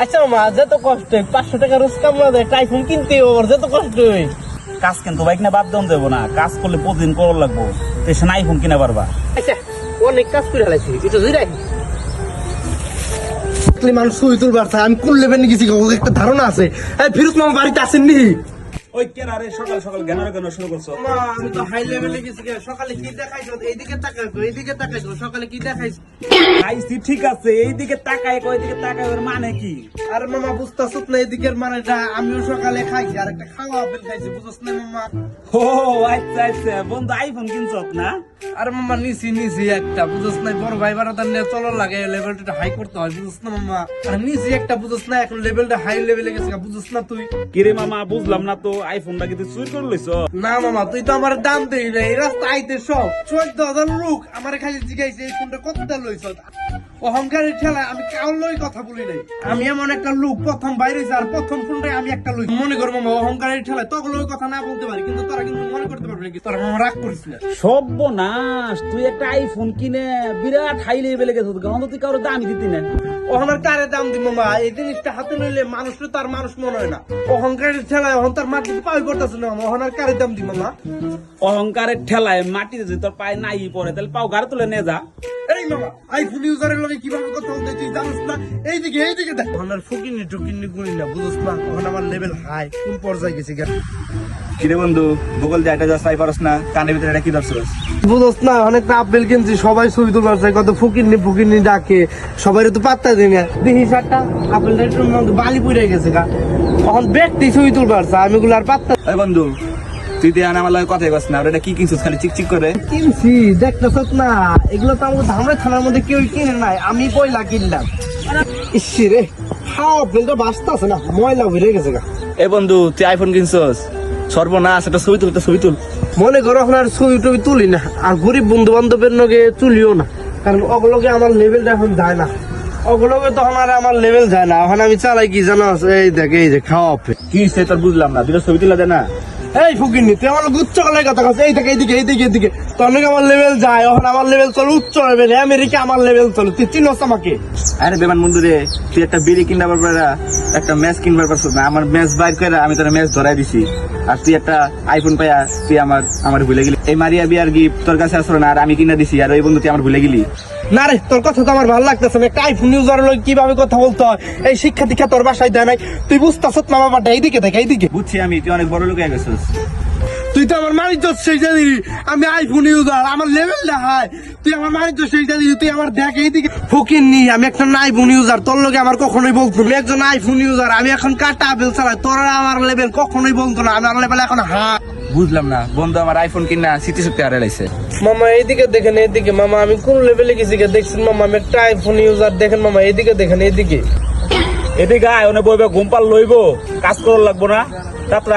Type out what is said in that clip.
আচ্ছা মামা যত কষ্ট 500 টাকা রোজ কামলা দেয় একটা আইফোন কিনতে ওর যত কষ্ট হয় কাজ কিন্তু বাইক না বাদ দাম দেবো না, কাজ করলে প্রতিদিন করার লাগবো, সে আইফোন কিনা পারবা। আচ্ছা অনেক কাজ করে হালাইছি এটা জুড়াই মানুষ ছবি তুলবার চায়, আমি কোন লেভেলে গেছি একটা ধারণা আছে। ফিরোজ মামা বাড়িতে আসেননি? ওই কেরা রে সকাল সকাল জ্ঞান শুরু করছো? আমি তো হাই লেভেলে গেছি সকালে কি দেখাইছো এইদিকে তাকাইছো সকালে কি দেখাইছো খাইছি ঠিক আছে, এইদিকে তাকায় ওইদিকে তাকায়, ওর মানে কি? আরে মামা বুঝতেছ না এদিকের মানেটা আমিও সকালে খাইছি আর একটা খাওয়া আপেল খাইছি বুঝছ না মামা। ও আচ্ছা আচ্ছা, বন্ধু আইফোন কিনছ না? আরে মামা নিছি একটা বুঝছ না, বড় ভাই বারাদার নিয়ে চলো লাগে লেভেলটা হাই করতে হয় বুঝছ না মামা। আর নিছি একটা বুঝছ না, এখন লেভেলটা হাই লেভেলে গেছে বুঝছ না তুই? কিরে মামা বুঝলাম না তো, আইফোনটা কি তুই চুরি করে লইছ? না মামা তুই তো আমার দাম দেই না, এই রাস্তা আইতে সব 14,000 লোক আমার খালি জিজ্ঞাসা এই ফোনটা কতটা লইছ। অহংকারের ঠেলায় আমি কাউর লই কথা বলি নাই, আমি এমন একটা লোক প্রথম বাইরে আর প্রথম ফোনটাই আমি একটা লই। মনে কর মামা অহংকারের ঠেলায় তখন ওই কথা না বলতে পারি, কিন্তু তোরা কিন্তু মনে করতে পারবি নাকি তোরা মামা রাগ করিস না। সর্বনাশ, তুই একটা আইফোন কিনে বিরাট হাই লেভেলে গেছিস, গন্ধ তুই কারো দামই দিতি না। অহংকার কারে দাম দি মামা, এই জিনিসটা হাতে লইলে মানুষ তো তার মানুষ মনে হয় না। অহংকারের ঠেলায় অহংকার মাটিতে পাই করতেছে না মামা, অহংকার কারে দাম দি মামা। অহংকারের ঠেলায় মাটিতে যদি তোর পায়ে নাই পড়ে তাহলে পাও গাড়ি তুলে নিয়ে যা। এই মামা আইফোন ইউজারের লগে কিভাবে কথা বলতে তুই জানিস না? এইদিকে দেখ আমার ফুকিনি টুকিনি গুনি না বুঝছ না, এখন আমার লেভেল হাই কোন পর্যায়ে গেছে গা। কিরে বন্ধু গুগল দিয়ে একটা যাচাই পারস না, কানের ভিতরে এটা কি ধরছস? বুঝছ না অনেক আপেল কিনছি, সবাই ছবি তুলবার চাই, কত ফুকিনি ডাকে, সবাই তো পাত্তা দিই না। দেখি সাতটা আপেলটা একটু বালি পড়ে গেছে গা, এখন ব্যক্তি ছবি তুলবার চাই, আমি গুলো আর পাত্তা ওই বন্ধু তুই দিয়ে আমার লাগে কথাই কস না, এটা কি কিনছিস খালি চিকচিক করে? কিনছি দেখতেছ না, এগুলো তো আমাকে ধামরা থানার মধ্যে কেউ কিনে নাই, আমি পয়লা কিনলাম। ইসি রে হাও আপেলটা বাঁচতেছে না, ময়লা ভরে গেছে গা। এই বন্ধু তুই আইফোন কিনছস, সর্বনাশ, একটা ছবি তুল। মনে করো এখন আর ছবি টবি তুলি না, আর গরিব বন্ধু বান্ধবের লগে তুলিও না, কারণ ওগুলোকে আমার লেভেলটা এখন যায় না, ওগুলোকে তখন আর আমার লেভেল যায় না। এখন আমি চালাই কি জানো, এই দেখ এই যে খাওয়া আপেল। কি সে তোর বুঝলাম না, দুটো ছবি তুলে দে না। এই ফুকিনি তুই আমার উচ্চ গলায় কথা কাছে, এই দেখ এইদিকে তোর নাকি আমার লেভেল যায়, এখন আমার লেভেল চলে উচ্চ লেভেল, আমেরিকা আমার লেভেল চলে, তুই চিনস আমাকে? আরে বেমান বন্ধু রে, তুই একটা বিড়ি কিনবার পারা, একটা ম্যাচ কিনবার পারছিস না, আমার ম্যাচ বাইর করে আমি তোর ম্যাচ ধরাই দিছি, আর তুই একটা আইফোন পাইয়া তুই আমার ভুলে গেলি। এই মারিয়া বিয়ার গিফট তোর কাছে আসলো না, আর আমি কিনা দিছি, আর ওই বন্ধু তুই আমার ভুলে গেলি। না রে তোর কথা তো আমার ভালো লাগতেছে না, একটা আইফোন ইউজার লই কিভাবে কথা বলতে হয় এই শিক্ষা দীক্ষা তোর বাসায় দেয় নাই, তুই বুঝতেছ না বাবাটা? এইদিকে দেখ এইদিকে, বুঝছি আমি, তুই অনেক বড় লোক হয়ে গেছিস। তুই তো আমার মানিজ্য সেই জানি, আমি আইফোন ইউজার, আমার লেভেল দেখায়, তুই আমার মানিজ্য সেই জানি, তুই আমার দেখ এইদিকে ফকির নি, আমি একটা আইফোন ইউজার, তোর লোকে আমার কখনোই বলতো না, একজন আইফোন ইউজার, আমি এখন কাটা আপেল চালাই, তোরা আমার লেভেল কখনোই বলতো না, আমার লেভেল এখন বুঝলাম না বন্ধু, আমার আইফোন কিনা স্মৃতি শক্তি হারিয়ে লাইছে। মামা এইদিকে দেখেন, এইদিকে মামা আমি কোন লেভেলে গেছি দেখছেন মামা, আমি একটা আইফোন ইউজার দেখেন মামা, এইদিকে দেখেন এইদিকে এদিকে আয়, ওনে বইবে ঘুম পাল লইব, কাজ করার লাগবো না, তারপর